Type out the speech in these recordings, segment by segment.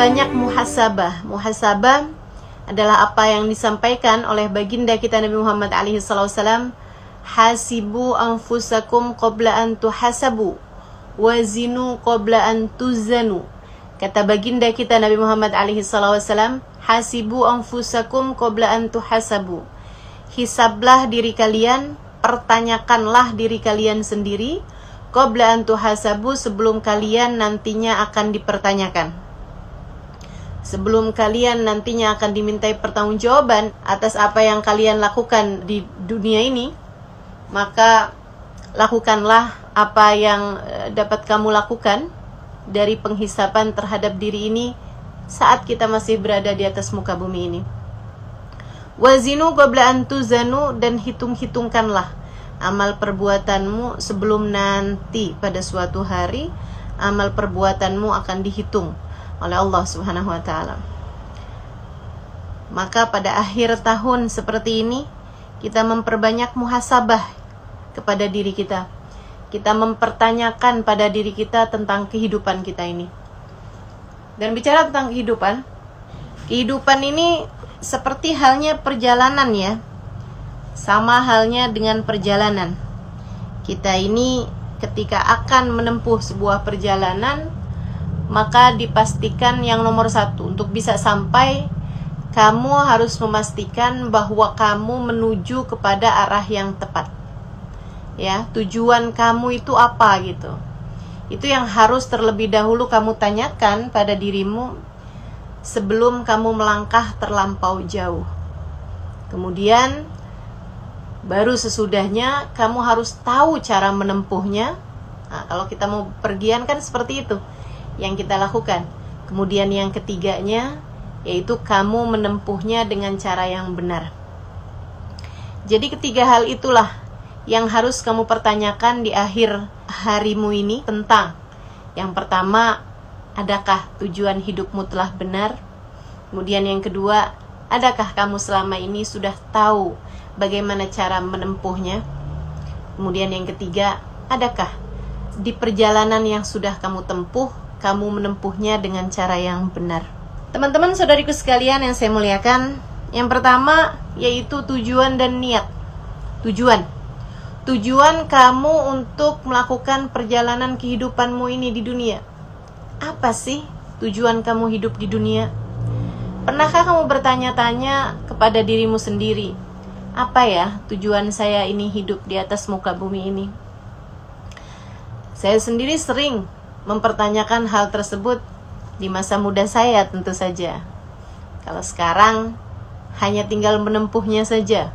memperbanyak muhasabah. Muhasabah adalah apa yang disampaikan oleh baginda kita Nabi Muhammad SAW. Hasibu anfusakum qabla an tuhasabu, wazinu qabla an tuzanu. Kata baginda kita Nabi Muhammad SAW, hasibu anfusakum qabla an tuhasabu. Hisablah diri kalian, pertanyakanlah diri kalian sendiri, qabla an tuhasabu, sebelum kalian nantinya akan dipertanyakan. Sebelum kalian nantinya akan dimintai pertanggungjawaban atas apa yang kalian lakukan di dunia ini, maka lakukanlah apa yang dapat kamu lakukan dari penghisapan terhadap diri ini saat kita masih berada di atas muka bumi ini. Wazinu qabla an tuzanu, dan hitung-hitungkanlah amal perbuatanmu sebelum nanti pada suatu hari amal perbuatanmu akan dihitung oleh Allah Subhanahu wa taala. Maka pada akhir tahun seperti ini kita memperbanyak muhasabah kepada diri kita. Kita mempertanyakan pada diri kita tentang kehidupan kita ini. Dan bicara tentang kehidupan ini seperti halnya perjalanan ya. Sama halnya dengan perjalanan. Kita ini ketika akan menempuh sebuah perjalanan, maka dipastikan yang nomor satu, untuk bisa sampai, kamu harus memastikan bahwa kamu menuju kepada arah yang tepat. Ya, tujuan kamu itu apa gitu. Itu yang harus terlebih dahulu kamu tanyakan pada dirimu sebelum kamu melangkah terlampau jauh. Kemudian baru sesudahnya kamu harus tahu cara menempuhnya. Nah, kalau kita mau pergian kan seperti itu yang kita lakukan. Kemudian yang ketiganya yaitu kamu menempuhnya dengan cara yang benar. Jadi ketiga hal itulah yang harus kamu pertanyakan di akhir harimu ini tentang. Yang pertama, adakah tujuan hidupmu telah benar? Kemudian yang kedua, adakah kamu selama ini sudah tahu bagaimana cara menempuhnya? Kemudian yang ketiga, adakah di perjalanan yang sudah kamu tempuh, kamu menempuhnya dengan cara yang benar? Teman-teman saudariku sekalian yang saya muliakan, yang pertama yaitu tujuan dan niat. Tujuan kamu untuk melakukan perjalanan kehidupanmu ini di dunia. Apa sih tujuan kamu hidup di dunia? Pernahkah kamu bertanya-tanya kepada dirimu sendiri, apa ya tujuan saya ini hidup di atas muka bumi ini? Saya sendiri sering mempertanyakan hal tersebut di masa muda saya tentu saja. Kalau sekarang hanya tinggal menempuhnya saja,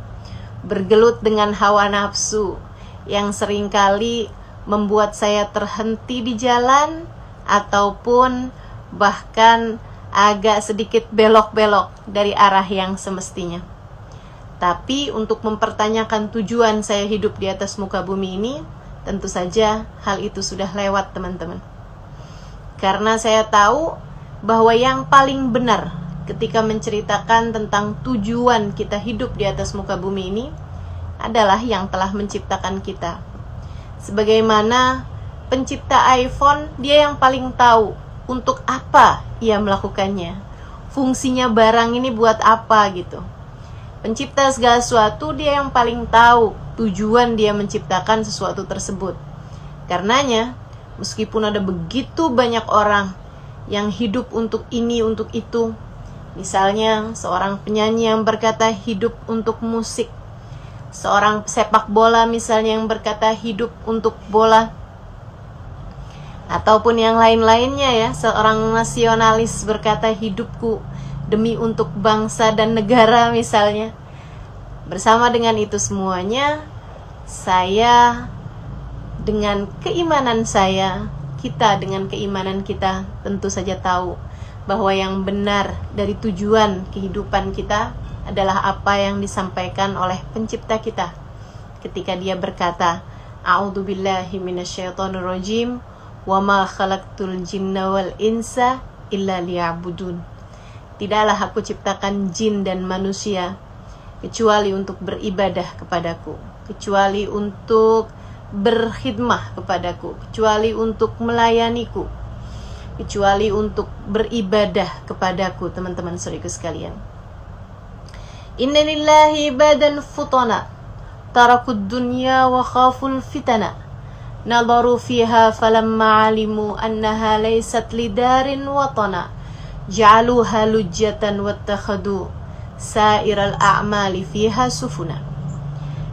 bergelut dengan hawa nafsu yang seringkali membuat saya terhenti di jalan ataupun bahkan agak sedikit belok-belok dari arah yang semestinya. Tapi untuk mempertanyakan tujuan saya hidup di atas muka bumi ini, tentu saja hal itu sudah lewat teman-teman. Karena saya tahu bahwa yang paling benar ketika menceritakan tentang tujuan kita hidup di atas muka bumi ini adalah yang telah menciptakan kita. Sebagaimana pencipta iPhone, dia yang paling tahu untuk apa ia melakukannya, fungsinya barang ini buat apa gitu. Pencipta segala sesuatu, dia yang paling tahu tujuan dia menciptakan sesuatu tersebut. Karenanya, meskipun ada begitu banyak orang yang hidup untuk ini, untuk itu. Misalnya, seorang penyanyi yang berkata hidup untuk musik. Seorang sepak bola misalnya yang berkata hidup untuk bola. Ataupun yang lain-lainnya ya, seorang nasionalis berkata hidupku demi untuk bangsa dan negara misalnya. Bersama dengan itu semuanya, saya dengan keimanan saya, kita dengan keimanan kita tentu saja tahu bahwa yang benar dari tujuan kehidupan kita adalah apa yang disampaikan oleh pencipta kita ketika dia berkata, A'udzubillahi minasyaitonirrajim, wa ma khalaqtul jinna wal insa illa liya'budun. Tidaklah aku ciptakan jin dan manusia kecuali untuk beribadah kepadaku, kecuali untuk berkhidmah kepadaku, kecuali untuk melayaniku. kecuali untuk beribadah kepadaku, teman-teman saudaraku sekalian. Inna lillahi ibadan futana tarakud dunya wa khaful fitana nadaru fiha falamma alimu annaha laysat lidarin watana ja'aluha lujjatan wattakhadu sa'iral a'mali fiha sufuna.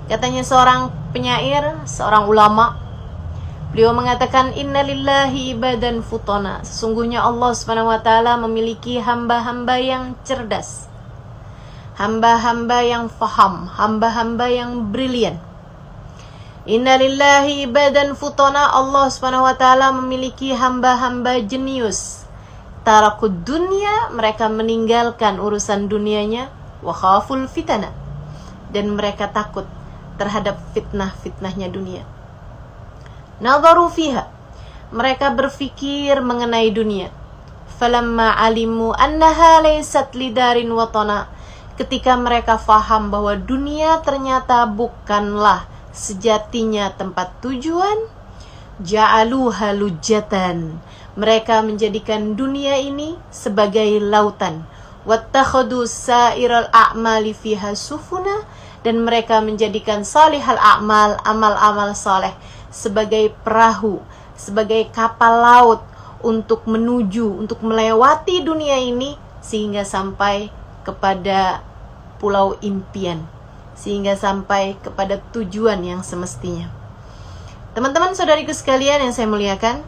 Katanya seorang penyair, seorang ulama, beliau mengatakan, inna lillahi ibadan futana, sesungguhnya Allah Subhanahu wa taala memiliki hamba-hamba yang cerdas, hamba-hamba yang faham, hamba-hamba yang brilian. Inna lillahi ibadan futana, Allah Subhanahu wa taala memiliki hamba-hamba jenius. Tarakud dunya, mereka meninggalkan urusan dunianya, wa khaful fitana, dan mereka takut terhadap fitnah-fitnahnya dunia. Nadharu fiha, mereka berfikir mengenai dunia. Falamma alimu annaha laysat lidarin watana, ketika mereka faham bahwa dunia ternyata bukanlah sejatinya tempat tujuan, ja'aluha lujjatan, mereka menjadikan dunia ini sebagai lautan. Wattakhadu sa'iral a'mali fiha sufuna, dan mereka menjadikan salihal a'mal, amal-amal saleh, sebagai perahu, sebagai kapal laut untuk menuju, untuk melewati dunia ini sehingga sampai kepada pulau impian, sehingga sampai kepada tujuan yang semestinya. Teman-teman saudariku sekalian yang saya muliakan,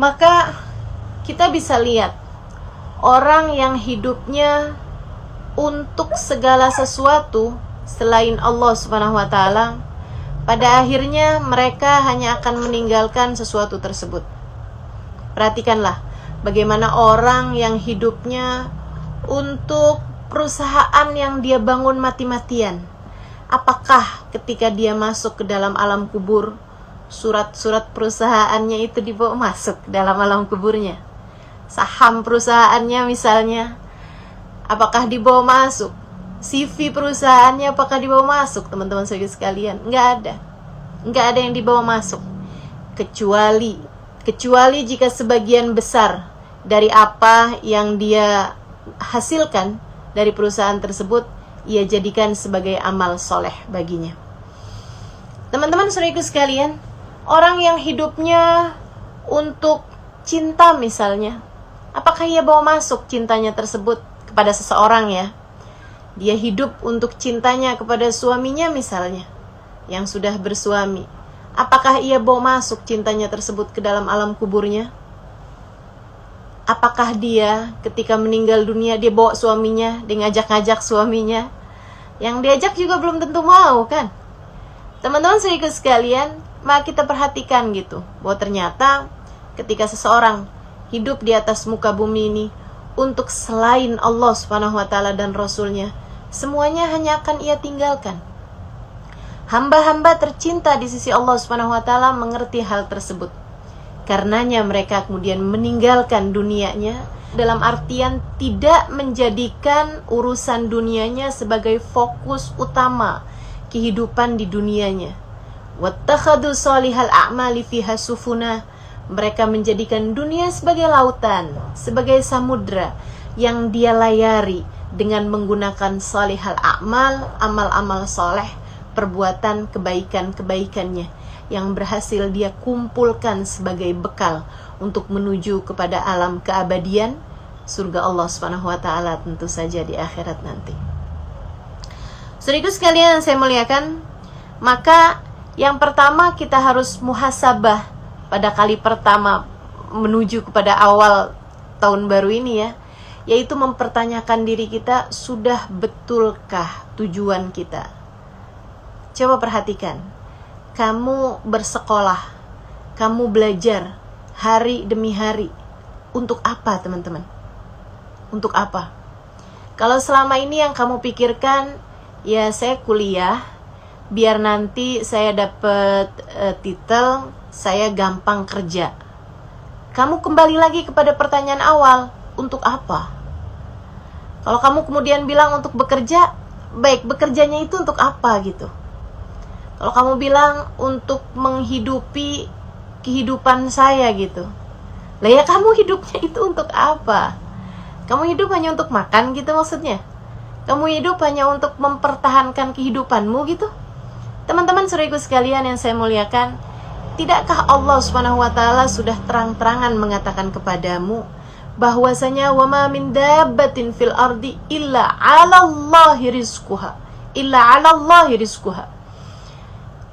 maka kita bisa lihat orang yang hidupnya untuk segala sesuatu selain Allah Subhanahu wa taala, pada akhirnya mereka hanya akan meninggalkan sesuatu tersebut. Perhatikanlah bagaimana orang yang hidupnya untuk perusahaan yang dia bangun mati-matian, apakah ketika dia masuk ke dalam alam kubur, surat-surat perusahaannya itu dibawa masuk dalam alam kuburnya? Saham perusahaannya misalnya, apakah dibawa masuk? CV perusahaannya apakah dibawa masuk, teman-teman sekalian? Enggak ada yang dibawa masuk, kecuali jika sebagian besar dari apa yang dia hasilkan dari perusahaan tersebut ia jadikan sebagai amal soleh baginya. Teman-teman saudaraku sekalian, orang yang hidupnya untuk cinta misalnya, apakah ia bawa masuk cintanya tersebut kepada seseorang ya? Dia hidup untuk cintanya kepada suaminya misalnya, yang sudah bersuami. Apakah ia bawa masuk cintanya tersebut ke dalam alam kuburnya? Apakah dia ketika meninggal dunia dia bawa suaminya, dia ngajak-ngajak suaminya? Yang diajak juga belum tentu mau kan? Teman-teman saudaraku sekalian, maka kita perhatikan gitu, bahwa ternyata ketika seseorang hidup di atas muka bumi ini untuk selain Allah Subhanahu wa taala dan Rasulnya, semuanya hanya akan ia tinggalkan. Hamba-hamba tercinta di sisi Allah Subhanahu wa taala mengerti hal tersebut. Karenanya mereka kemudian meninggalkan dunianya, dalam artian tidak menjadikan urusan dunianya sebagai fokus utama kehidupan di dunianya. Wattakhadu salihal a'mali fiha sufuna, mereka menjadikan dunia sebagai lautan, sebagai samudra yang dia layari dengan menggunakan salihal a'mal, amal-amal soleh, perbuatan kebaikan-kebaikannya yang berhasil dia kumpulkan sebagai bekal untuk menuju kepada alam keabadian, surga Allah Subhanahu wa taala tentu saja di akhirat nanti. Saudaraku sekalian yang saya muliakan, maka yang pertama kita harus muhasabah pada kali pertama menuju kepada awal tahun baru ini ya, yaitu mempertanyakan diri kita, sudah betulkah tujuan kita? Coba perhatikan, kamu bersekolah, kamu belajar hari demi hari, untuk apa teman-teman? Untuk apa? Kalau selama ini yang kamu pikirkan, ya saya kuliah, biar nanti saya dapat titel, saya gampang kerja. Kamu kembali lagi kepada pertanyaan awal, untuk apa? Kalau kamu kemudian bilang untuk bekerja, baik, bekerjanya itu untuk apa gitu? Kalau kamu bilang untuk menghidupi kehidupan saya gitu. Lah ya kamu hidupnya itu untuk apa? Kamu hidup hanya untuk makan gitu maksudnya? Kamu hidup hanya untuk mempertahankan kehidupanmu gitu? Teman-teman saudaraku sekalian yang saya muliakan, tidakkah Allah Subhanahu wa taala sudah terang-terangan mengatakan kepadamu bahwasanya wa ma min dabbatin fil ardi illa 'alallahi rizquha.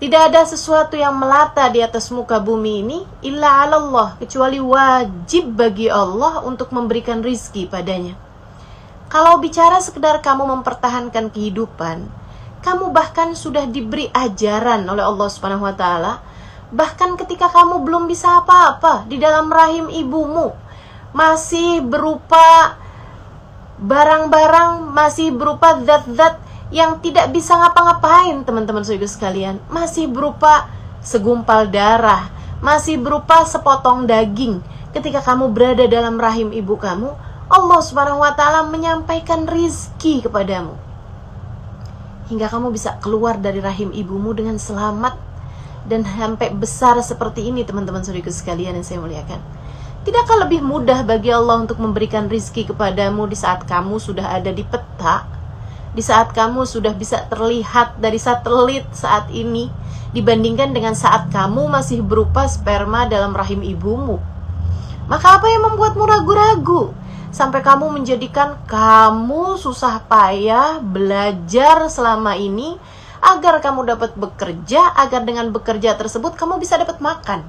Tidak ada sesuatu yang melata di atas muka bumi ini illa 'alallah, kecuali wajib bagi Allah untuk memberikan rizki padanya. Kalau bicara sekedar kamu mempertahankan kehidupan, kamu bahkan sudah diberi ajaran oleh Allah Subhanahu wa taala. Bahkan ketika kamu belum bisa apa-apa di dalam rahim ibumu, masih berupa barang-barang, masih berupa zat-zat yang tidak bisa ngapa-ngapain, teman-teman saudara sekalian, masih berupa segumpal darah, masih berupa sepotong daging. Ketika kamu berada dalam rahim ibu kamu, Allah Subhanahu wa taala menyampaikan rizki kepadamu hingga kamu bisa keluar dari rahim ibumu dengan selamat dan sampai besar seperti ini, teman-teman saudara sekalian yang saya muliakan. Tidakkah lebih mudah bagi Allah untuk memberikan rizki kepadamu di saat kamu sudah ada di peta, di saat kamu sudah bisa terlihat dari satelit saat ini, dibandingkan dengan saat kamu masih berupa sperma dalam rahim ibumu? Maka apa yang membuatmu ragu-ragu sampai kamu menjadikan kamu susah payah belajar selama ini agar kamu dapat bekerja, agar dengan bekerja tersebut kamu bisa dapat makan?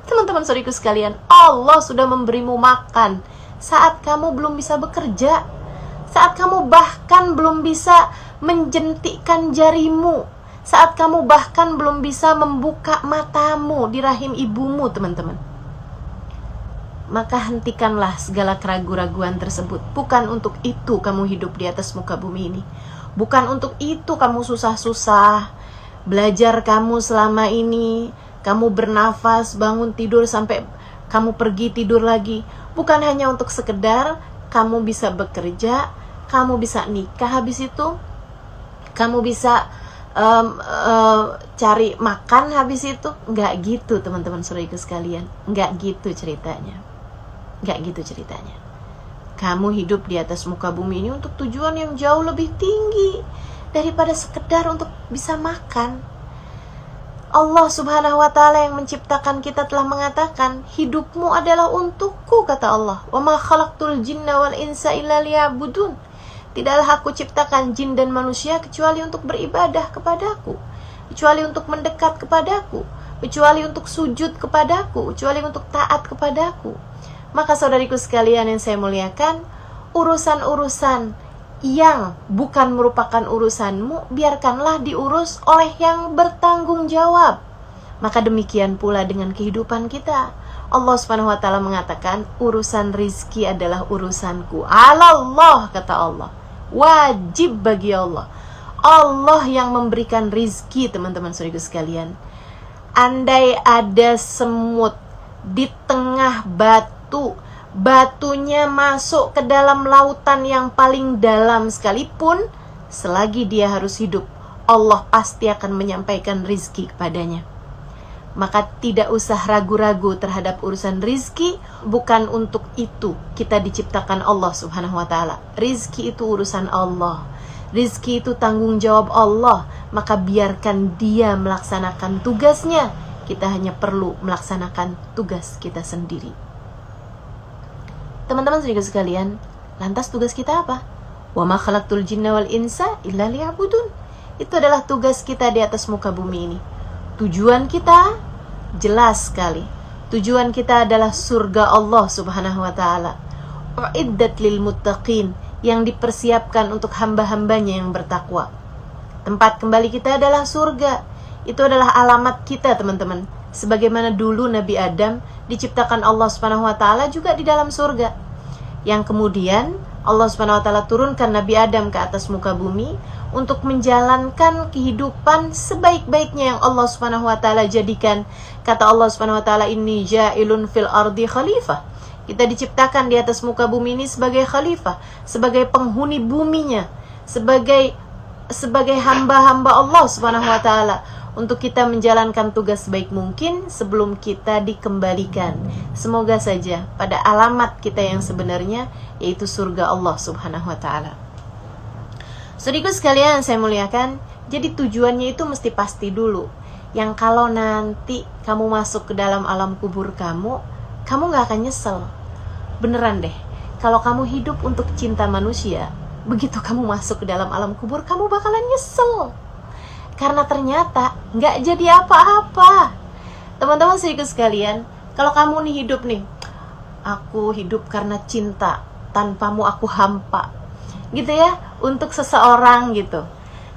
Teman-teman saudariku sekalian, Allah sudah memberimu makan saat kamu belum bisa bekerja, saat kamu bahkan belum bisa menjentikkan jarimu, saat kamu bahkan belum bisa membuka matamu di rahim ibumu, teman-teman. Maka hentikanlah segala keraguan-raguan tersebut. Bukan untuk itu kamu hidup di atas muka bumi ini. Bukan untuk itu kamu susah-susah belajar kamu selama ini, kamu bernafas, bangun tidur sampai kamu pergi tidur lagi. Bukan hanya untuk sekedar kamu bisa bekerja, kamu bisa nikah, habis itu kamu bisa cari makan, habis itu. Nggak gitu, teman-teman saudaraku sekalian. Nggak gitu ceritanya. Nggak gitu ceritanya. Kamu hidup di atas muka bumi ini untuk tujuan yang jauh lebih tinggi daripada sekedar untuk bisa makan. Allah Subhanahu wa taala yang menciptakan kita telah mengatakan, hidupmu adalah untukku, kata Allah. Wa ma khalaqtul jinna wal insa illa liya'budun. Tidaklah aku ciptakan jin dan manusia kecuali untuk beribadah kepadaku, kecuali untuk mendekat kepadaku, kecuali untuk sujud kepadaku, kecuali untuk taat kepadaku. Maka saudariku sekalian yang saya muliakan, urusan-urusan yang bukan merupakan urusanmu, biarkanlah diurus oleh yang bertanggung jawab. Maka demikian pula dengan kehidupan kita. Allah Subhanahu wa taala mengatakan, urusan rizki adalah urusanku. Allah, kata Allah. Wajib bagi Allah. Allah yang memberikan rizki, teman-teman saudara sekalian. Andai ada semut di tengah batunya masuk ke dalam lautan yang paling dalam sekalipun, selagi dia harus hidup, Allah pasti akan menyampaikan rizki kepadanya. Maka tidak usah ragu-ragu terhadap urusan rizki. Bukan untuk itu kita diciptakan Allah Subhanahu wa ta'ala. Rizki itu urusan Allah, rizki itu tanggung jawab Allah. Maka biarkan dia melaksanakan tugasnya. Kita hanya perlu melaksanakan tugas kita sendiri. Teman-teman saudara sekalian, lantas tugas kita apa? Wa ma khalaqtul jinna wal insa illa liya'budun. Itu adalah tugas kita di atas muka bumi ini. Tujuan kita jelas sekali. Tujuan kita adalah surga Allah Subhanahu wa ta'ala. Uiddat lil muttaqin, yang dipersiapkan untuk hamba-hambanya yang bertakwa. Tempat kembali kita adalah surga. Itu adalah alamat kita, teman-teman. Sebagaimana dulu Nabi Adam diciptakan Allah Subhanahu wa ta'ala juga di dalam surga, yang kemudian Allah Subhanahu wa ta'ala turunkan Nabi Adam ke atas muka bumi untuk menjalankan kehidupan sebaik-baiknya yang Allah Subhanahu wa ta'ala jadikan. Kata Allah Subhanahu wa ta'ala, inni ja'ilun fil ardi khalifah. Kita diciptakan di atas muka bumi ini sebagai khalifah, sebagai penghuni buminya, sebagai hamba-hamba Allah Subhanahu wa ta'ala. untuk kita menjalankan tugas sebaik mungkin sebelum kita dikembalikan. Semoga saja pada alamat kita yang sebenarnya, yaitu surga Allah Subhanahu wa ta'ala. Saudaraku sekalian yang saya muliakan, jadi tujuannya itu mesti pasti dulu. Yang kalau nanti kamu masuk ke dalam alam kubur kamu gak akan nyesel. Beneran deh, kalau kamu hidup untuk cinta manusia, begitu kamu masuk ke dalam alam kubur, kamu bakalan nyesel. Karena ternyata gak jadi apa-apa. Teman-teman saudaraku sekalian, kalau kamu nih hidup nih, aku hidup karena cinta, tanpamu aku hampa, gitu ya, untuk seseorang gitu.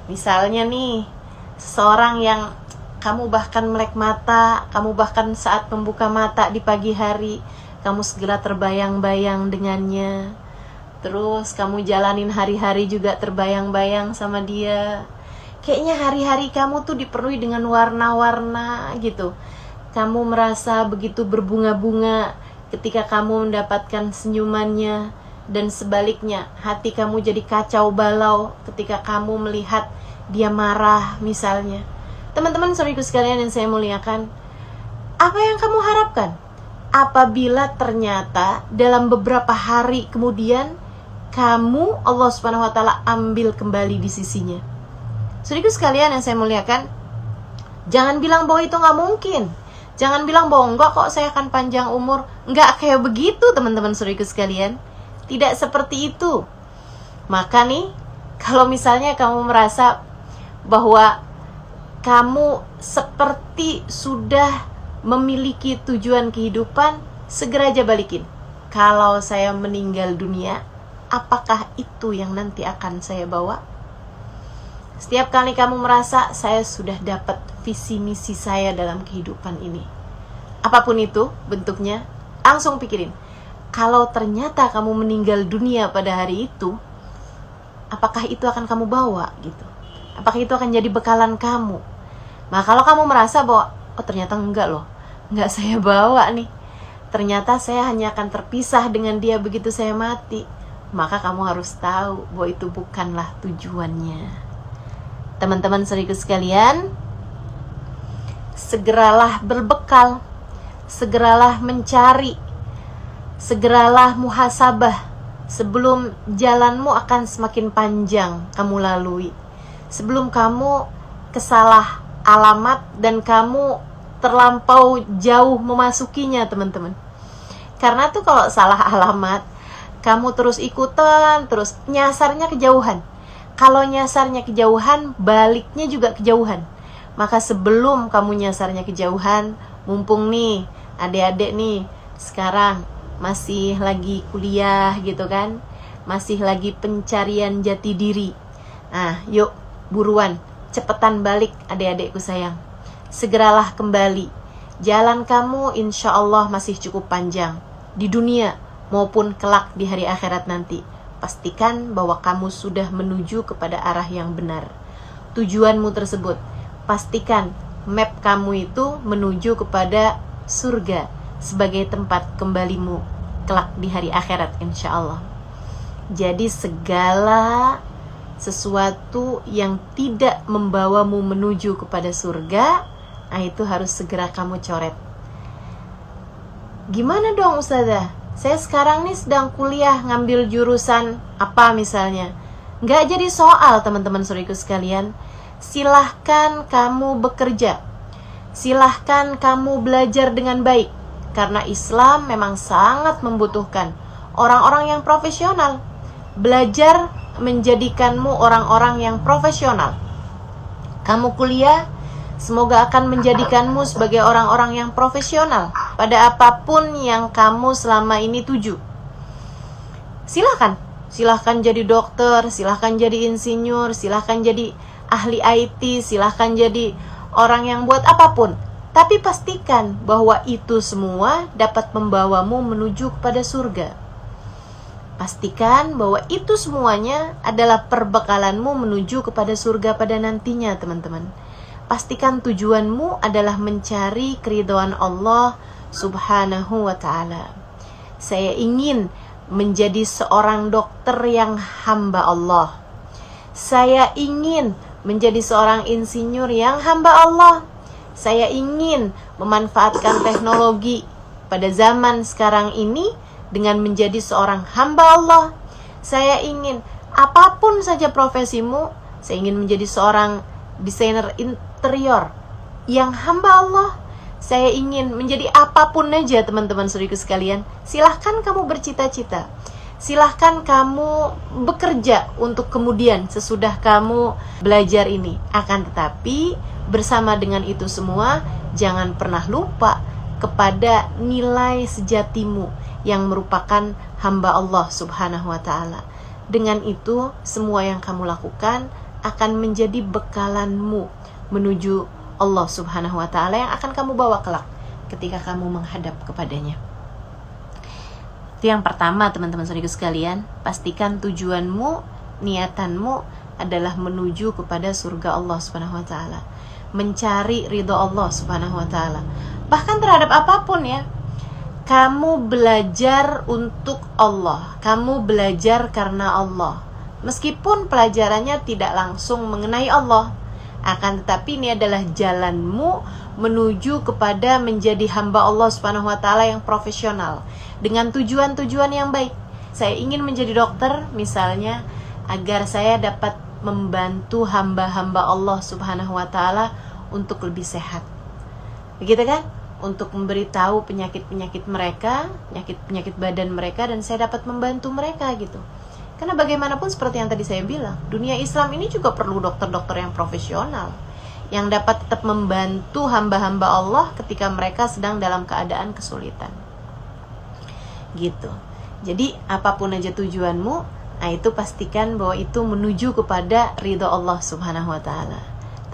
Misalnya nih, seseorang yang kamu bahkan melek mata, kamu bahkan saat membuka mata di pagi hari, kamu segera terbayang-bayang dengannya. Terus kamu jalanin hari-hari juga terbayang-bayang sama dia. Kayaknya hari-hari kamu tuh dipenuhi dengan warna-warna gitu. Kamu merasa begitu berbunga-bunga ketika kamu mendapatkan senyumannya. Dan sebaliknya, hati kamu jadi kacau balau ketika kamu melihat dia marah misalnya. Teman-teman saudaraku sekalian yang saya muliakan, apa yang kamu harapkan apabila ternyata dalam beberapa hari kemudian kamu Allah Subhanahu wa ta'ala ambil kembali di sisinya? Saudaraku sekalian yang saya muliakan, jangan bilang bahwa itu gak mungkin. Jangan bilang bahwa enggak kok, saya akan panjang umur. Enggak kayak begitu teman-teman saudaraku sekalian. Tidak seperti itu. Maka nih, kalau misalnya kamu merasa bahwa kamu seperti sudah memiliki tujuan kehidupan, segera aja balikin. Kalau saya meninggal dunia, apakah itu yang nanti akan saya bawa? Setiap kali kamu merasa saya sudah dapat visi misi saya dalam kehidupan ini, apapun itu bentuknya, langsung pikirin, kalau ternyata kamu meninggal dunia pada hari itu, apakah itu akan kamu bawa gitu? Apakah itu akan jadi bekalan kamu? Nah, kalau kamu merasa bahwa oh ternyata enggak loh, enggak saya bawa nih, ternyata saya hanya akan terpisah dengan dia begitu saya mati, maka kamu harus tahu bahwa itu bukanlah tujuannya. Teman-teman saudaraku sekalian, segeralah berbekal, segeralah mencari, segeralah muhasabah sebelum jalanmu akan semakin panjang kamu lalui, sebelum kamu kesalah alamat dan kamu terlampau jauh memasukinya teman-teman. Karena tuh kalau salah alamat, kamu terus ikutan, terus nyasarnya kejauhan. Kalau nyasarnya kejauhan, baliknya juga kejauhan. Maka sebelum kamu nyasarnya kejauhan, mumpung nih adik-adik nih sekarang masih lagi kuliah gitu kan, masih lagi pencarian jati diri. Nah, yuk buruan, cepetan balik adik-adikku sayang. Segeralah kembali. Jalan kamu insya Allah masih cukup panjang di dunia maupun kelak di hari akhirat nanti. Pastikan bahwa kamu sudah menuju kepada arah yang benar. Tujuanmu tersebut, pastikan map kamu itu menuju kepada surga sebagai tempat kembalimu kelak di hari akhirat insya Allah. Jadi segala sesuatu yang tidak membawamu menuju kepada surga, nah itu harus segera kamu coret. Gimana dong Ustazah? Saya sekarang nih sedang kuliah ngambil jurusan apa misalnya. Nggak jadi soal teman-teman saudaraku sekalian. Silahkan kamu bekerja, silahkan kamu belajar dengan baik. Karena Islam memang sangat membutuhkan orang-orang yang profesional. Belajar menjadikanmu orang-orang yang profesional. Kamu kuliah, semoga akan menjadikanmu sebagai orang-orang yang profesional pada apapun yang kamu selama ini tuju. Silahkan jadi dokter, silahkan jadi insinyur, silahkan jadi ahli IT, silahkan jadi orang yang buat apapun. Tapi pastikan bahwa itu semua dapat membawamu menuju kepada surga. Pastikan bahwa itu semuanya adalah perbekalanmu menuju kepada surga pada nantinya teman-teman. Pastikan tujuanmu adalah mencari keridhaan Allah Subhanahu wa ta'ala. Saya ingin menjadi seorang dokter yang hamba Allah. Saya ingin menjadi seorang insinyur yang hamba Allah. Saya ingin memanfaatkan teknologi pada zaman sekarang ini dengan menjadi seorang hamba Allah. Saya ingin, apapun saja profesimu, saya ingin menjadi seorang desainer interior yang hamba Allah. Saya ingin menjadi apapun aja, teman-teman saudaraku sekalian. Silahkan kamu bercita-cita, silahkan kamu bekerja untuk kemudian sesudah kamu belajar ini. Akan tetapi bersama dengan itu semua, jangan pernah lupa kepada nilai sejatimu yang merupakan hamba Allah subhanahu wa ta'ala. Dengan itu, semua yang kamu lakukan akan menjadi bekalanmu menuju Allah subhanahu wa ta'ala yang akan kamu bawa kelak ketika kamu menghadap kepadanya. Itu yang pertama, teman-teman saudaraku sekalian. Pastikan tujuanmu, niatanmu adalah menuju kepada surga Allah subhanahu wa ta'ala, mencari ridho Allah subhanahu wa ta'ala. Bahkan terhadap apapun ya, kamu belajar untuk Allah, kamu belajar karena Allah. Meskipun pelajarannya tidak langsung mengenai Allah, akan tetapi ini adalah jalanmu menuju kepada menjadi hamba Allah subhanahu wa ta'ala yang profesional, dengan tujuan-tujuan yang baik. Saya ingin menjadi dokter misalnya, agar saya dapat membantu hamba-hamba Allah subhanahu wa ta'ala untuk lebih sehat. Begitu kan? Untuk memberitahu penyakit-penyakit mereka, penyakit-penyakit badan mereka, dan saya dapat membantu mereka gitu. Karena bagaimanapun seperti yang tadi saya bilang, dunia Islam ini juga perlu dokter-dokter yang profesional, yang dapat tetap membantu hamba-hamba Allah ketika mereka sedang dalam keadaan kesulitan. Gitu. Jadi apapun aja tujuanmu, nah itu pastikan bahwa itu menuju kepada ridho Allah subhanahu wa ta'ala.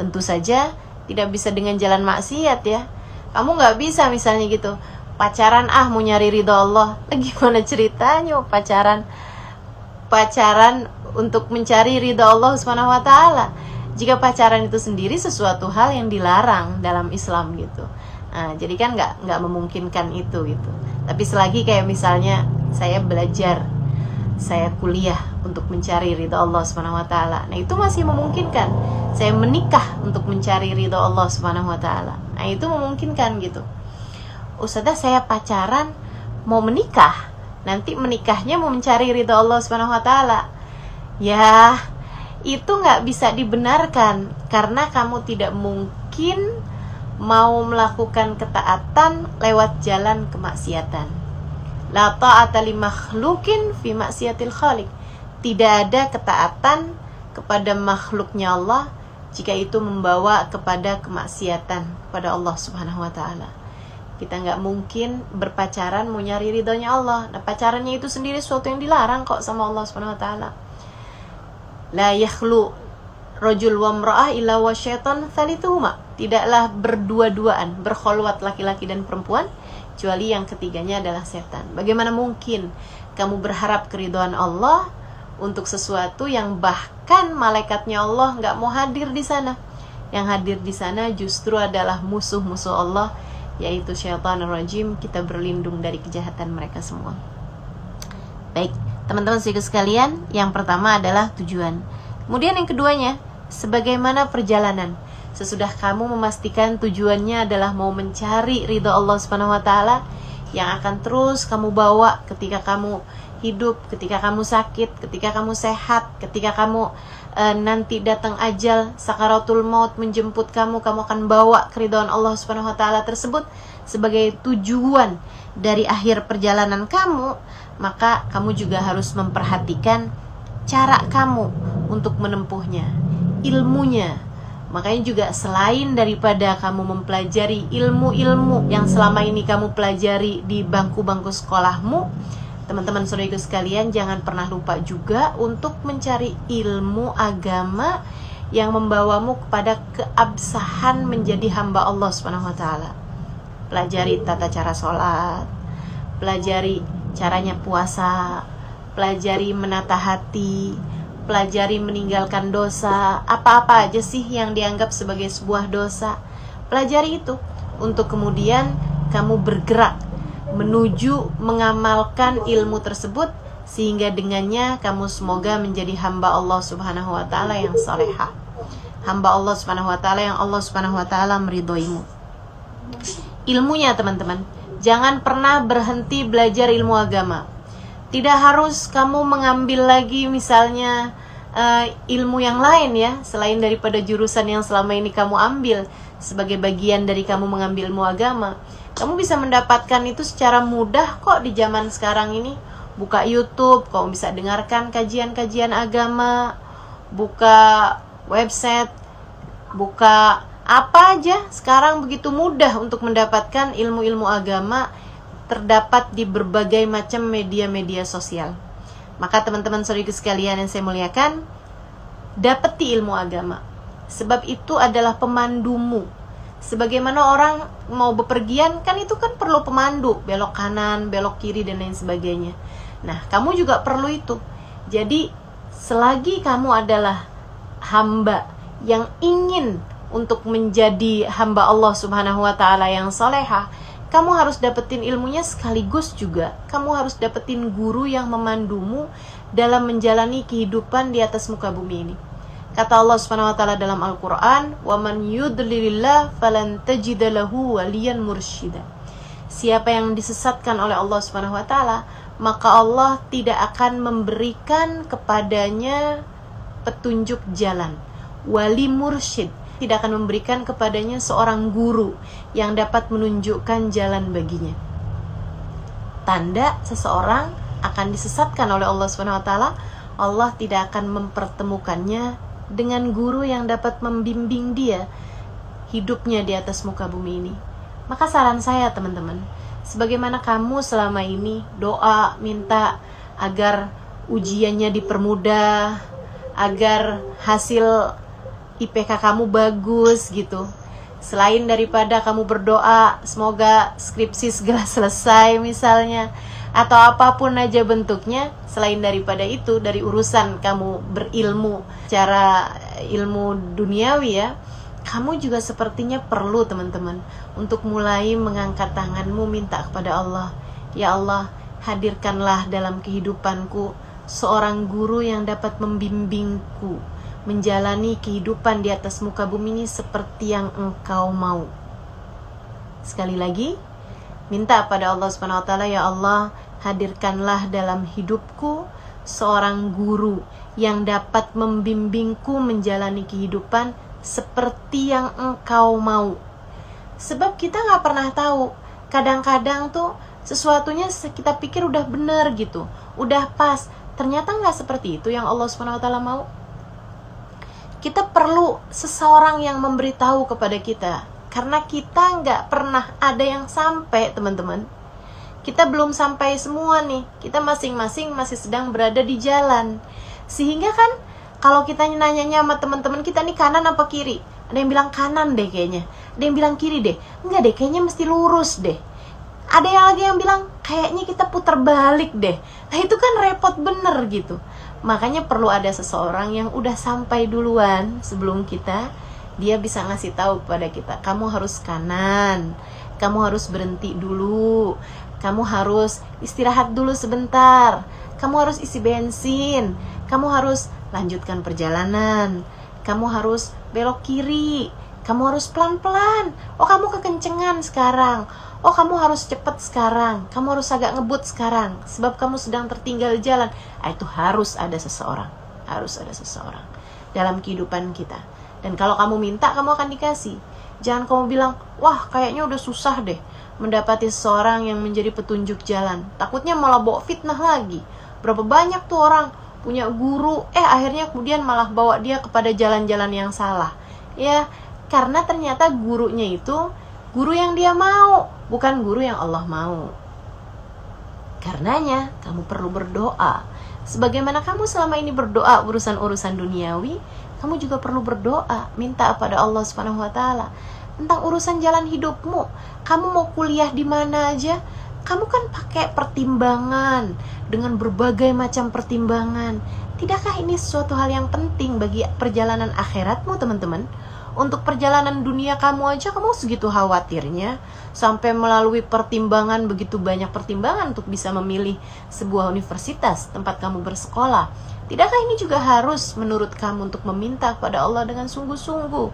Tentu saja tidak bisa dengan jalan maksiat ya. Kamu gak bisa misalnya gitu, pacaran mau nyari ridho Allah. Gimana ceritanya pacaran untuk mencari ridha Allah subhanahu wa ta'ala, jika pacaran itu sendiri sesuatu hal yang dilarang dalam Islam gitu. Nah, jadi kan nggak memungkinkan itu gitu. Tapi selagi kayak misalnya saya belajar, saya kuliah untuk mencari ridha Allah subhanahu wa ta'ala, nah itu masih memungkinkan. Saya menikah untuk mencari ridha Allah subhanahu wa ta'ala, nah itu memungkinkan gitu. Ustazah, saya pacaran mau menikah, nanti menikahnya mau mencari ridha Allah subhanahu wa ta'ala. Ya, itu gak bisa dibenarkan, karena kamu tidak mungkin mau melakukan ketaatan lewat jalan kemaksiatan. La ta'ata li makhlukin fi maksiatil khaliq. Tidak ada ketaatan kepada makhluknya Allah jika itu membawa kepada kemaksiatan kepada Allah subhanahu wa ta'ala. Kita nggak mungkin berpacaran mau nyari ridhonya Allah. Nah, pacarannya itu sendiri sesuatu yang dilarang kok sama Allah subhanahu wa ta'ala. La yakhlu rajul wa imra'ah illa wa syaitan thalithuhuma. Tidaklah berdua-duaan, berkholwat laki-laki dan perempuan, kecuali yang ketiganya adalah setan. Bagaimana mungkin kamu berharap keridhaan Allah untuk sesuatu yang bahkan malaikatnya Allah nggak mau hadir di sana? Yang hadir di sana justru adalah musuh-musuh Allah, yaitu syaitanir rajim. Kita berlindung dari kejahatan mereka semua. Baik, teman-teman sekalian, yang pertama adalah tujuan. Kemudian yang keduanya, sebagaimana perjalanan. Sesudah kamu memastikan tujuannya adalah mau mencari ridha Allah subhanahu wa ta'ala, yang akan terus kamu bawa ketika kamu hidup, ketika kamu sakit, ketika kamu sehat, ketika kamu nanti datang ajal, sakaratul maut menjemput kamu akan bawa keridhaan Allah subhanahu wa ta'ala tersebut sebagai tujuan dari akhir perjalanan kamu. Maka kamu juga harus memperhatikan cara kamu untuk menempuhnya, ilmunya. Makanya juga selain daripada kamu mempelajari ilmu-ilmu yang selama ini kamu pelajari di bangku-bangku sekolahmu, teman-teman saudaraku sekalian, jangan pernah lupa juga untuk mencari ilmu agama yang membawamu kepada keabsahan menjadi hamba Allah Subhanahu wa taala. Pelajari tata cara sholat, pelajari caranya puasa, pelajari menata hati, pelajari meninggalkan dosa. Apa-apa aja sih yang dianggap sebagai sebuah dosa, pelajari itu untuk kemudian kamu bergerak menuju mengamalkan ilmu tersebut sehingga dengannya kamu semoga menjadi hamba Allah Subhanahu wa taala yang salehah. Hamba Allah Subhanahu wa taala yang Allah Subhanahu wa taala meridhoimu. Ilmunya teman-teman, jangan pernah berhenti belajar ilmu agama. Tidak harus kamu mengambil lagi misalnya ilmu yang lain ya, selain daripada jurusan yang selama ini kamu ambil sebagai bagian dari kamu mengambil ilmu agama. Kamu bisa mendapatkan itu secara mudah kok di zaman sekarang ini. Buka YouTube, kamu bisa dengarkan kajian-kajian agama, buka website, buka apa aja. Sekarang begitu mudah untuk mendapatkan ilmu-ilmu agama, terdapat di berbagai macam media-media sosial. Maka teman-teman saudaraku sekalian yang saya muliakan, dapati ilmu agama. Sebab itu adalah pemandumu. Sebagaimana orang mau bepergian, kan itu kan perlu pemandu, belok kanan, belok kiri, dan lain sebagainya. Nah, kamu juga perlu itu. Jadi, selagi kamu adalah hamba yang ingin untuk menjadi hamba Allah Subhanahu wa taala yang salehah, kamu harus dapetin ilmunya, sekaligus juga kamu harus dapetin guru yang memandumu dalam menjalani kehidupan di atas muka bumi ini. Kata Allah Subhanahu wa taala dalam Al-Qur'an, "Wa man yudlilillah falan tajida lahu waliyan mursyida." Siapa yang disesatkan oleh Allah Subhanahu wa taala, maka Allah tidak akan memberikan kepadanya petunjuk jalan. Wali mursyid, tidak akan memberikan kepadanya seorang guru yang dapat menunjukkan jalan baginya. Tanda seseorang akan disesatkan oleh Allah Subhanahu wa taala, Allah tidak akan mempertemukannya dengan guru yang dapat membimbing dia hidupnya di atas muka bumi ini. Maka saran saya teman-teman, sebagaimana kamu selama ini doa minta agar ujiannya dipermudah, agar hasil IPK kamu bagus gitu. Selain daripada kamu berdoa semoga skripsi segera selesai misalnya, atau apapun aja bentuknya, selain daripada itu, dari urusan kamu berilmu secara ilmu duniawi ya, kamu juga sepertinya perlu teman-teman untuk mulai mengangkat tanganmu minta kepada Allah, ya Allah, hadirkanlah dalam kehidupanku seorang guru yang dapat membimbingku menjalani kehidupan di atas muka bumi ini seperti yang Engkau mau. Sekali lagi, minta pada Allah Subhanahu wa taala, ya Allah, hadirkanlah dalam hidupku seorang guru yang dapat membimbingku menjalani kehidupan seperti yang Engkau mau. Sebab kita gak pernah tahu, kadang-kadang tuh sesuatunya kita pikir udah benar gitu, udah pas, ternyata gak seperti itu yang Allah Subhanahu wa taala mau. Kita perlu seseorang yang memberitahu kepada kita, karena kita gak pernah ada yang sampai teman-teman. Kita belum sampai semua nih, kita masing-masing masih sedang berada di jalan. Sehingga kan kalau kita nanyanya sama teman-teman kita nih kanan apa kiri, ada yang bilang kanan deh kayaknya, ada yang bilang kiri deh, enggak deh kayaknya mesti lurus deh, ada yang lagi yang bilang kayaknya kita putar balik deh. Nah itu kan repot bener gitu. Makanya perlu ada seseorang yang udah sampai duluan sebelum kita, dia bisa ngasih tahu kepada kita, kamu harus kanan, kamu harus berhenti dulu, kamu harus istirahat dulu sebentar, kamu harus isi bensin, kamu harus lanjutkan perjalanan, kamu harus belok kiri, kamu harus pelan-pelan, oh kamu kekencengan sekarang, oh kamu harus cepat sekarang, kamu harus agak ngebut sekarang, sebab kamu sedang tertinggal jalan. Itu harus ada seseorang, harus ada seseorang dalam kehidupan kita. Dan kalau kamu minta, kamu akan dikasih. Jangan kamu bilang, wah kayaknya udah susah deh mendapati seseorang yang menjadi petunjuk jalan. Takutnya malah bawa fitnah lagi. Berapa banyak tuh orang punya guru, akhirnya kemudian malah bawa dia kepada jalan-jalan yang salah. Ya, karena ternyata gurunya itu guru yang dia mau, bukan guru yang Allah mau. Karenanya, kamu perlu berdoa. Sebagaimana kamu selama ini berdoa urusan-urusan duniawi, kamu juga perlu berdoa, minta kepada Allah Subhanahu wa taala tentang urusan jalan hidupmu. Kamu mau kuliah di mana aja, kamu kan pakai pertimbangan dengan berbagai macam pertimbangan. Tidakkah ini suatu hal yang penting bagi perjalanan akhiratmu, teman-teman? Untuk perjalanan dunia kamu aja kamu segitu khawatirnya, sampai melalui pertimbangan, begitu banyak pertimbangan untuk bisa memilih sebuah universitas tempat kamu bersekolah. Tidakkah ini juga harus menurut kamu untuk meminta kepada Allah dengan sungguh-sungguh?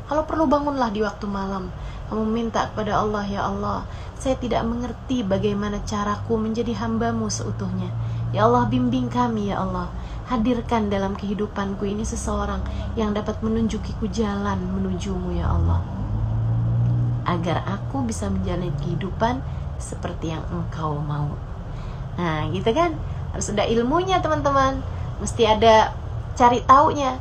Kalau perlu bangunlah di waktu malam, kamu minta kepada Allah, ya Allah, saya tidak mengerti bagaimana caraku menjadi hambamu seutuhnya. Ya Allah, bimbing kami, ya Allah. Hadirkan dalam kehidupanku ini seseorang yang dapat menunjukiku jalan menujumu, ya Allah, agar aku bisa menjalani kehidupan seperti yang Engkau mau. Nah, gitu kan? Harus ada ilmunya, teman-teman. Mesti ada cari taunya.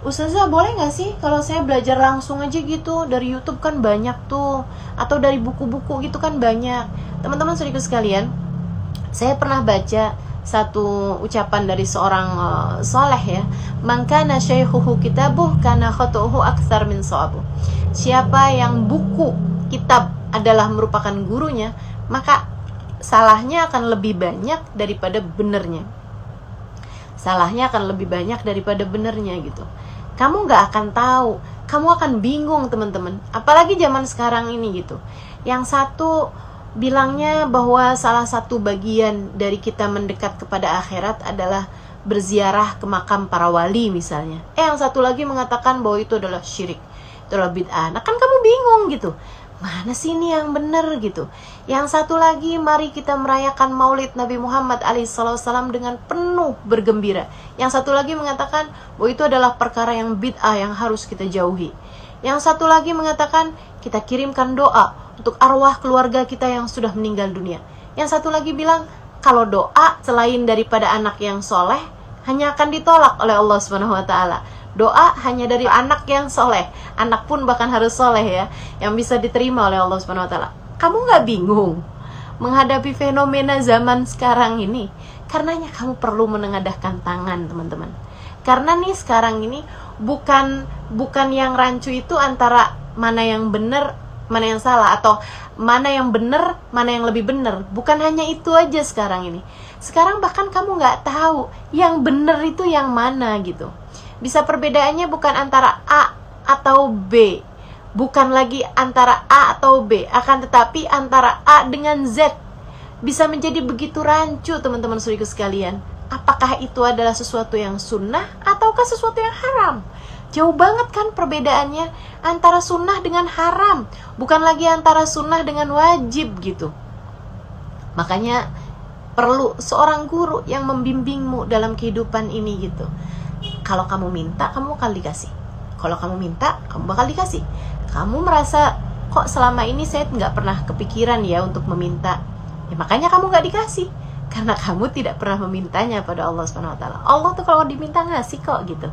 Ustazah, boleh gak sih kalau saya belajar langsung aja gitu? Dari YouTube kan banyak tuh, atau dari buku-buku gitu kan banyak. Teman-teman saudaraku sekalian, saya pernah baca satu ucapan dari seorang soleh, ya, man kana syaikhuhu kitabuh kana khatu'uhu aktsar min shawabuh. Siapa yang buku kitab adalah merupakan gurunya, maka salahnya akan lebih banyak daripada benernya. Salahnya akan lebih banyak daripada benernya gitu. Kamu gak akan tahu, kamu akan bingung, teman-teman. Apalagi zaman sekarang ini gitu. Yang satu bilangnya bahwa salah satu bagian dari kita mendekat kepada akhirat adalah berziarah ke makam para wali misalnya. Yang satu lagi mengatakan bahwa itu adalah syirik, itu adalah bid'ah. Nah kan kamu bingung gitu, mana sih ini yang benar gitu. Yang satu lagi, mari kita merayakan maulid Nabi Muhammad SAW dengan penuh bergembira. Yang satu lagi mengatakan bahwa itu adalah perkara yang bid'ah yang harus kita jauhi. Yang satu lagi mengatakan kita kirimkan doa untuk arwah keluarga kita yang sudah meninggal dunia. Yang satu lagi bilang kalau doa selain daripada anak yang soleh hanya akan ditolak oleh Allah SWT. Doa hanya dari anak yang soleh, anak pun bahkan harus soleh, ya, yang bisa diterima oleh Allah SWT. Kamu gak bingung menghadapi fenomena zaman sekarang ini? Karenanya kamu perlu menengadahkan tangan, teman-teman. Karena nih sekarang ini bukan yang rancu itu antara mana yang benar, mana yang salah, atau mana yang benar, mana yang lebih benar. Bukan hanya itu aja sekarang ini. Sekarang bahkan kamu gak tahu yang benar itu yang mana gitu. Bisa perbedaannya bukan antara A atau B, bukan lagi antara A atau B, akan tetapi antara A dengan Z. Bisa menjadi begitu rancu, teman-teman saudaraku sekalian. Apakah itu adalah sesuatu yang sunnah ataukah sesuatu yang haram? Jauh banget kan perbedaannya antara sunnah dengan haram, bukan lagi antara sunnah dengan wajib gitu. Makanya perlu seorang guru yang membimbingmu dalam kehidupan ini gitu. Kalau kamu minta, kamu bakal dikasih. Kalau kamu minta, kamu bakal dikasih. Kamu merasa, kok selama ini saya nggak pernah kepikiran ya untuk meminta. Ya makanya kamu nggak dikasih. Karena kamu tidak pernah memintanya pada Allah SWT. Allah tuh kalau diminta ngasih kok gitu.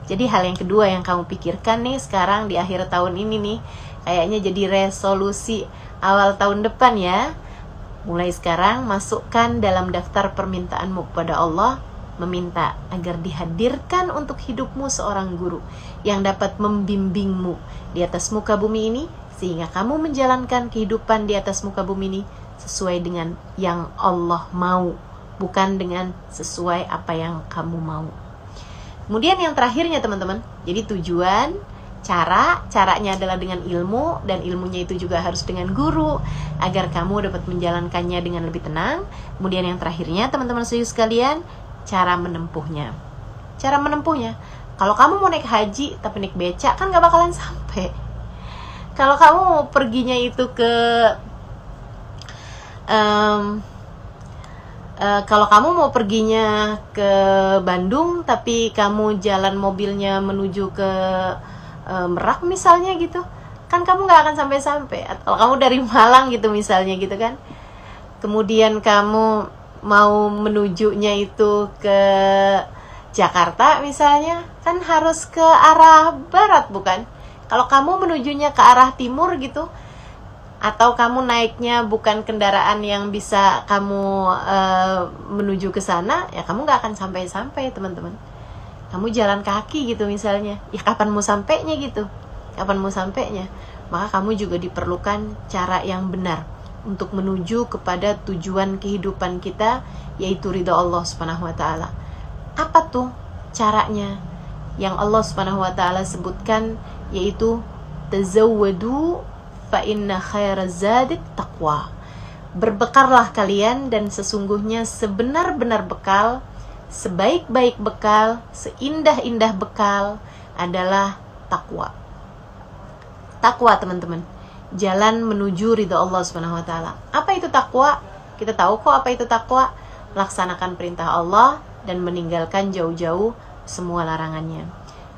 Jadi hal yang kedua yang kamu pikirkan nih sekarang di akhir tahun ini nih, kayaknya jadi resolusi awal tahun depan ya. Mulai sekarang masukkan dalam daftar permintaanmu kepada Allah, meminta agar dihadirkan untuk hidupmu seorang guru yang dapat membimbingmu di atas muka bumi ini, sehingga kamu menjalankan kehidupan di atas muka bumi ini sesuai dengan yang Allah mau, bukan dengan sesuai apa yang kamu mau. Kemudian yang terakhirnya teman-teman, jadi tujuan, caranya adalah dengan ilmu, dan ilmunya itu juga harus dengan guru agar kamu dapat menjalankannya dengan lebih tenang. Kemudian yang terakhirnya teman-teman sekalian, cara menempuhnya. Cara menempuhnya, kalau kamu mau naik haji tapi naik becak kan gak bakalan sampai. Kalau kamu perginya itu ke kalau kamu mau perginya ke Bandung tapi kamu jalan mobilnya menuju ke Merak misalnya gitu, kan kamu gak akan sampai-sampai. Atau kamu dari Malang gitu misalnya gitu kan, kemudian kamu mau menujunya itu ke Jakarta misalnya, kan harus ke arah barat bukan? Kalau kamu menujunya ke arah timur gitu, atau kamu naiknya bukan kendaraan yang bisa kamu menuju ke sana, ya kamu gak akan sampai-sampai teman-teman. Kamu jalan kaki gitu misalnya, ya kapan mau sampainya gitu? Kapan mau sampainya? Maka kamu juga diperlukan cara yang benar untuk menuju kepada tujuan kehidupan kita, yaitu ridha Allah Subhanahu wa taala. Apa tuh caranya? Yang Allah Subhanahu wa taala sebutkan, yaitu tazawwadu fa inna khairaz zadi taqwa. Berbekallah kalian, dan sesungguhnya sebenar-benar bekal, sebaik-baik bekal, seindah-indah bekal adalah takwa. Takwa, teman-teman, jalan menuju ridha Allah Subhanahu wa taala. Apa itu takwa? Kita tahu kok apa itu takwa. Laksanakan perintah Allah dan meninggalkan jauh-jauh semua larangannya.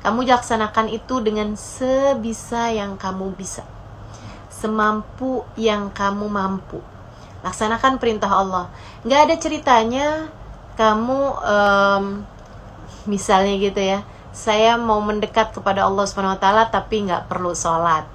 Kamu laksanakan itu dengan sebisa yang kamu bisa, semampu yang kamu mampu. Laksanakan perintah Allah. Nggak ada ceritanya kamu misalnya gitu ya, saya mau mendekat kepada Allah Subhanahu wa taala tapi nggak perlu sholat.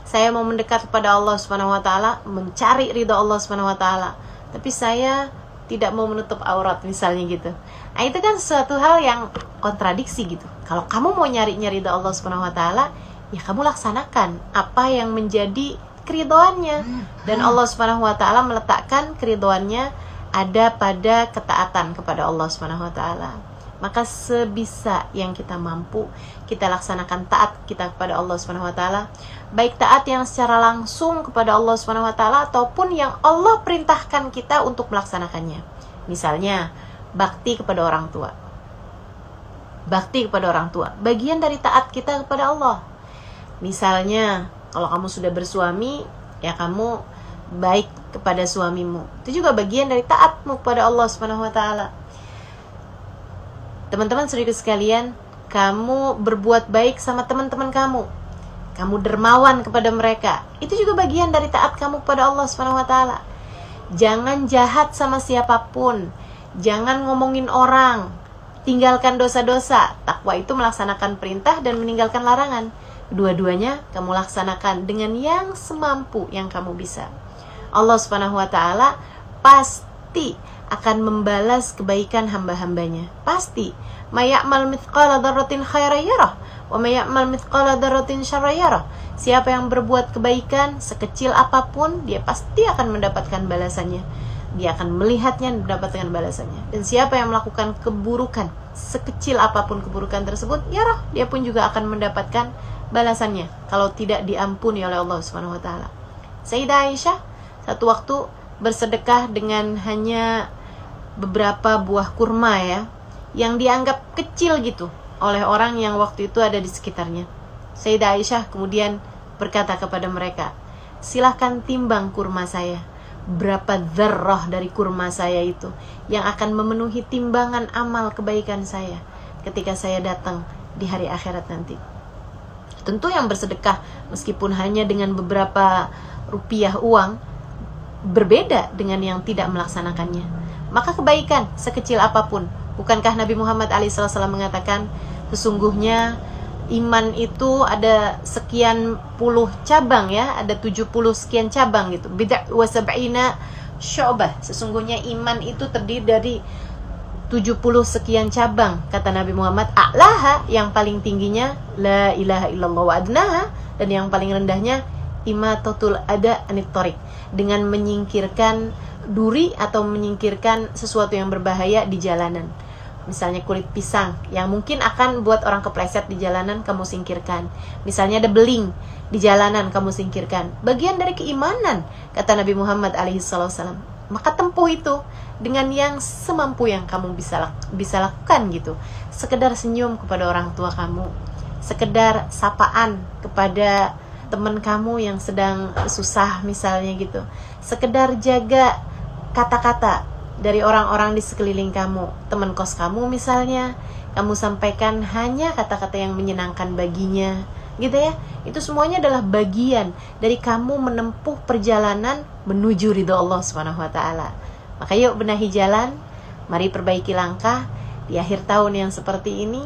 Saya mau mendekat kepada Allah Subhanahu wa taala, mencari ridha Allah Subhanahu wa taala, tapi saya tidak mau menutup aurat misalnya gitu. Nah, itu kan suatu hal yang kontradiksi gitu. Kalau kamu mau nyari ridha Allah Subhanahu wa taala, ya kamu laksanakan apa yang menjadi keridhoannya. Dan Allah Subhanahu wa taala meletakkan keridhoannya ada pada ketaatan kepada Allah Subhanahu wa taala. Maka sebisa yang kita mampu, kita laksanakan taat kita kepada Allah Subhanahu wa taala, baik taat yang secara langsung kepada Allah Subhanahu wa taala ataupun yang Allah perintahkan kita untuk melaksanakannya. Misalnya, bakti kepada orang tua. Bakti kepada orang tua, bagian dari taat kita kepada Allah. Misalnya, kalau kamu sudah bersuami, ya kamu baik kepada suamimu. Itu juga bagian dari taatmu kepada Allah Subhanahu wa taala. Teman-teman saudaraku sekalian, kamu berbuat baik sama teman-teman kamu. Kamu dermawan kepada mereka. Itu juga bagian dari taat kamu kepada Allah Subhanahu wa taala. Jangan jahat sama siapapun. Jangan ngomongin orang. Tinggalkan dosa-dosa. Takwa itu melaksanakan perintah dan meninggalkan larangan. Dua-duanya kamu laksanakan dengan yang semampu yang kamu bisa. Allah Subhanahu wa taala pasti akan membalas kebaikan hamba-hambanya. Pasti. May ya'mal mithqala dzarratin khairan yarah wa may ya'mal mithqala dzarratin syarran yarah. Siapa yang berbuat kebaikan sekecil apapun, dia pasti akan mendapatkan balasannya. Dia akan melihatnya dan mendapatkan balasannya. Dan siapa yang melakukan keburukan sekecil apapun keburukan tersebut, yarah, dia pun juga akan mendapatkan balasannya kalau tidak diampuni oleh Allah Subhanahu wa taala. Sayyidah Aisyah satu waktu bersedekah dengan hanya beberapa buah kurma ya, yang dianggap kecil gitu oleh orang yang waktu itu ada di sekitarnya. Sayyidah Aisyah kemudian berkata kepada mereka, silahkan timbang kurma saya. Berapa dzarrah dari kurma saya itu yang akan memenuhi timbangan amal kebaikan saya ketika saya datang di hari akhirat nanti. Tentu yang bersedekah meskipun hanya dengan beberapa rupiah uang berbeda dengan yang tidak melaksanakannya. Maka kebaikan sekecil apapun, bukankah Nabi Muhammad SAW mengatakan sesungguhnya iman itu ada sekian puluh cabang ya, ada 70 sekian cabang gitu. Bid'ah wa sab'ina syu'bah. Sesungguhnya iman itu terdiri dari 70 sekian cabang, kata Nabi Muhammad. A'laha, yang paling tingginya la ilaha illallah wa adnaha, dan yang paling rendahnya imatatul ada anit thariq, dengan menyingkirkan duri atau menyingkirkan sesuatu yang berbahaya di jalanan. Misalnya kulit pisang yang mungkin akan buat orang kepleset di jalanan, kamu singkirkan. Misalnya ada beling di jalanan, kamu singkirkan. Bagian dari keimanan, kata Nabi Muhammad SAW. Maka tempuh itu dengan yang semampu yang kamu bisa lakukan gitu. Sekedar senyum kepada orang tua kamu, sekedar sapaan kepada teman kamu yang sedang susah misalnya gitu, sekedar jaga kata-kata dari orang-orang di sekeliling kamu, teman kos kamu misalnya, kamu sampaikan hanya kata-kata yang menyenangkan baginya, gitu ya. Itu semuanya adalah bagian dari kamu menempuh perjalanan menuju ridha Allah Subhanahu wa taala. Maka yuk benahi jalan, mari perbaiki langkah. Di akhir tahun yang seperti ini,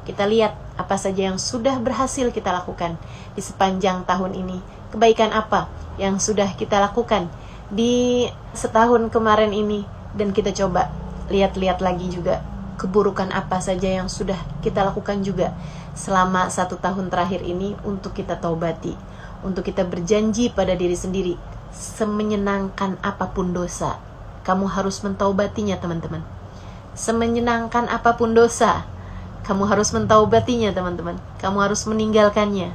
kita lihat apa saja yang sudah berhasil kita lakukan di sepanjang tahun ini. Kebaikan apa yang sudah kita lakukan di setahun kemarin ini, dan kita coba lihat-lihat lagi juga keburukan apa saja yang sudah kita lakukan juga selama 1 tahun terakhir ini, untuk kita taubati, untuk kita berjanji pada diri sendiri, semenyenangkan apapun dosa, kamu harus mentaubatinya teman-teman. Semenyenangkan apapun dosa, kamu harus mentaubatinya teman-teman. Kamu harus meninggalkannya.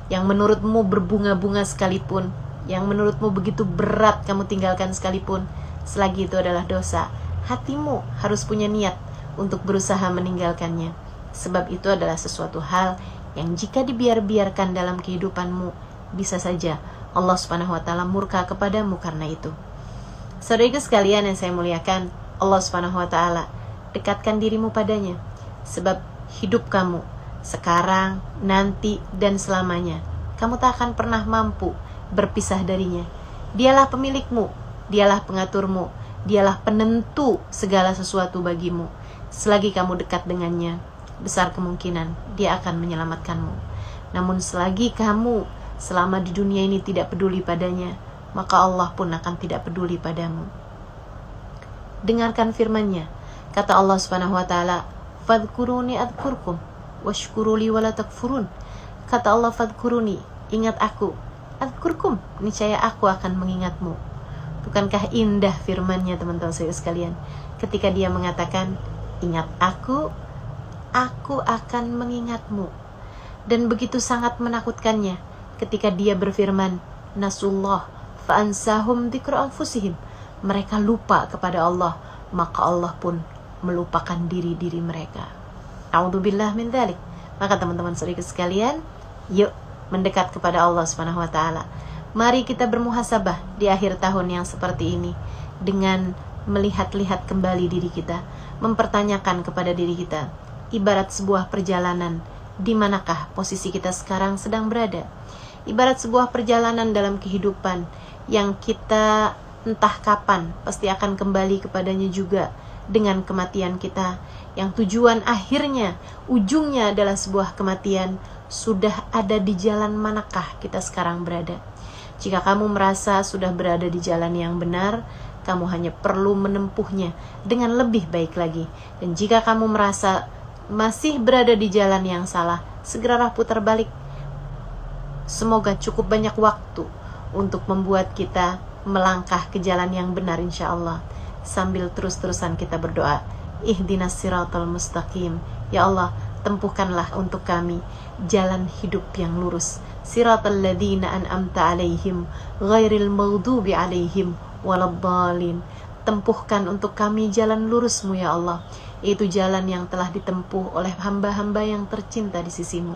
Yang menurutmu berbunga-bunga sekalipun, yang menurutmu begitu berat kamu tinggalkan sekalipun, selagi itu adalah dosa, hatimu harus punya niat untuk berusaha meninggalkannya. Sebab itu adalah sesuatu hal yang jika dibiarkan dalam kehidupanmu, bisa saja Allah Subhanahu wa taala murka kepadamu karena itu. Saudaraku sekalian yang saya muliakan, Allah Subhanahu wa taala dekatkan dirimu padanya. Sebab hidup kamu sekarang, nanti, dan selamanya, kamu tak akan pernah mampu berpisah darinya. Dialah pemilikmu, dialah pengaturmu, dialah penentu segala sesuatu bagimu. Selagi kamu dekat dengannya, besar kemungkinan dia akan menyelamatkanmu. Namun selagi kamu selama di dunia ini tidak peduli padanya, maka Allah pun akan tidak peduli padamu. Dengarkan firman-Nya. Kata Allah Subhanahu wa taala, "Fadhkuruni adzkurkum washkuruli wala takfurun." Kata Allah, "Fadhkuruni," ingat aku, "adzkurkum," niscaya aku akan mengingatmu. Bukankah indah firman-Nya teman-teman saya sekalian, ketika dia mengatakan, "Ingat aku akan mengingatmu." Dan begitu sangat menakutkannya ketika dia berfirman, "Nasullah fa'ansahum dzikra anfusihim." Mereka lupa kepada Allah, maka Allah pun melupakan diri-diri mereka. A'udzubillah min dzalik. Maka teman-teman saudara sekalian, yuk mendekat kepada Allah Subhanahu wa taala. Mari kita bermuhasabah di akhir tahun yang seperti ini dengan melihat-lihat kembali diri kita, mempertanyakan kepada diri kita, ibarat sebuah perjalanan, di manakah posisi kita sekarang sedang berada? Ibarat sebuah perjalanan dalam kehidupan yang kita entah kapan pasti akan kembali kepadanya juga dengan kematian kita, yang tujuan akhirnya, ujungnya adalah sebuah kematian. Sudah ada di jalan manakah kita sekarang berada? Jika kamu merasa sudah berada di jalan yang benar, kamu hanya perlu menempuhnya dengan lebih baik lagi. Dan jika kamu merasa masih berada di jalan yang salah, segeralah putar balik. Semoga cukup banyak waktu untuk membuat kita melangkah ke jalan yang benar insya Allah. Sambil terus-terusan kita berdoa, ihdinas siratal mustaqim. Ya Allah, tempuhkanlah untuk kami jalan hidup yang lurus. Siratal ladzina an'amta alaihim ghairil maghdubi alaihim waladdallin. Tempuhkan untuk kami jalan lurus-Mu ya Allah, yaitu jalan yang telah ditempuh oleh hamba-hamba yang tercinta di sisi-Mu.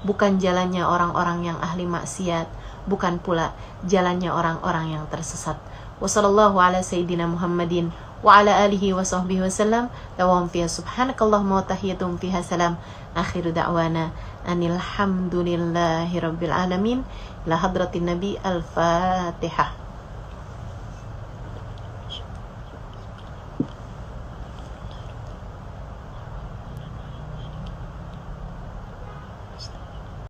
Bukan jalannya orang-orang yang ahli maksiat, bukan pula jalannya orang-orang yang tersesat. Wassallallahu ala sayyidina Muhammadin wa ala alihi wa sahbihi wasallam. Dawam fiha subhanakallahumma wa tahiyatum fiha salam. Akhiru da'wana anil hamdulillahi rabbil alamin. Ila hadratin nabi al-fatihah.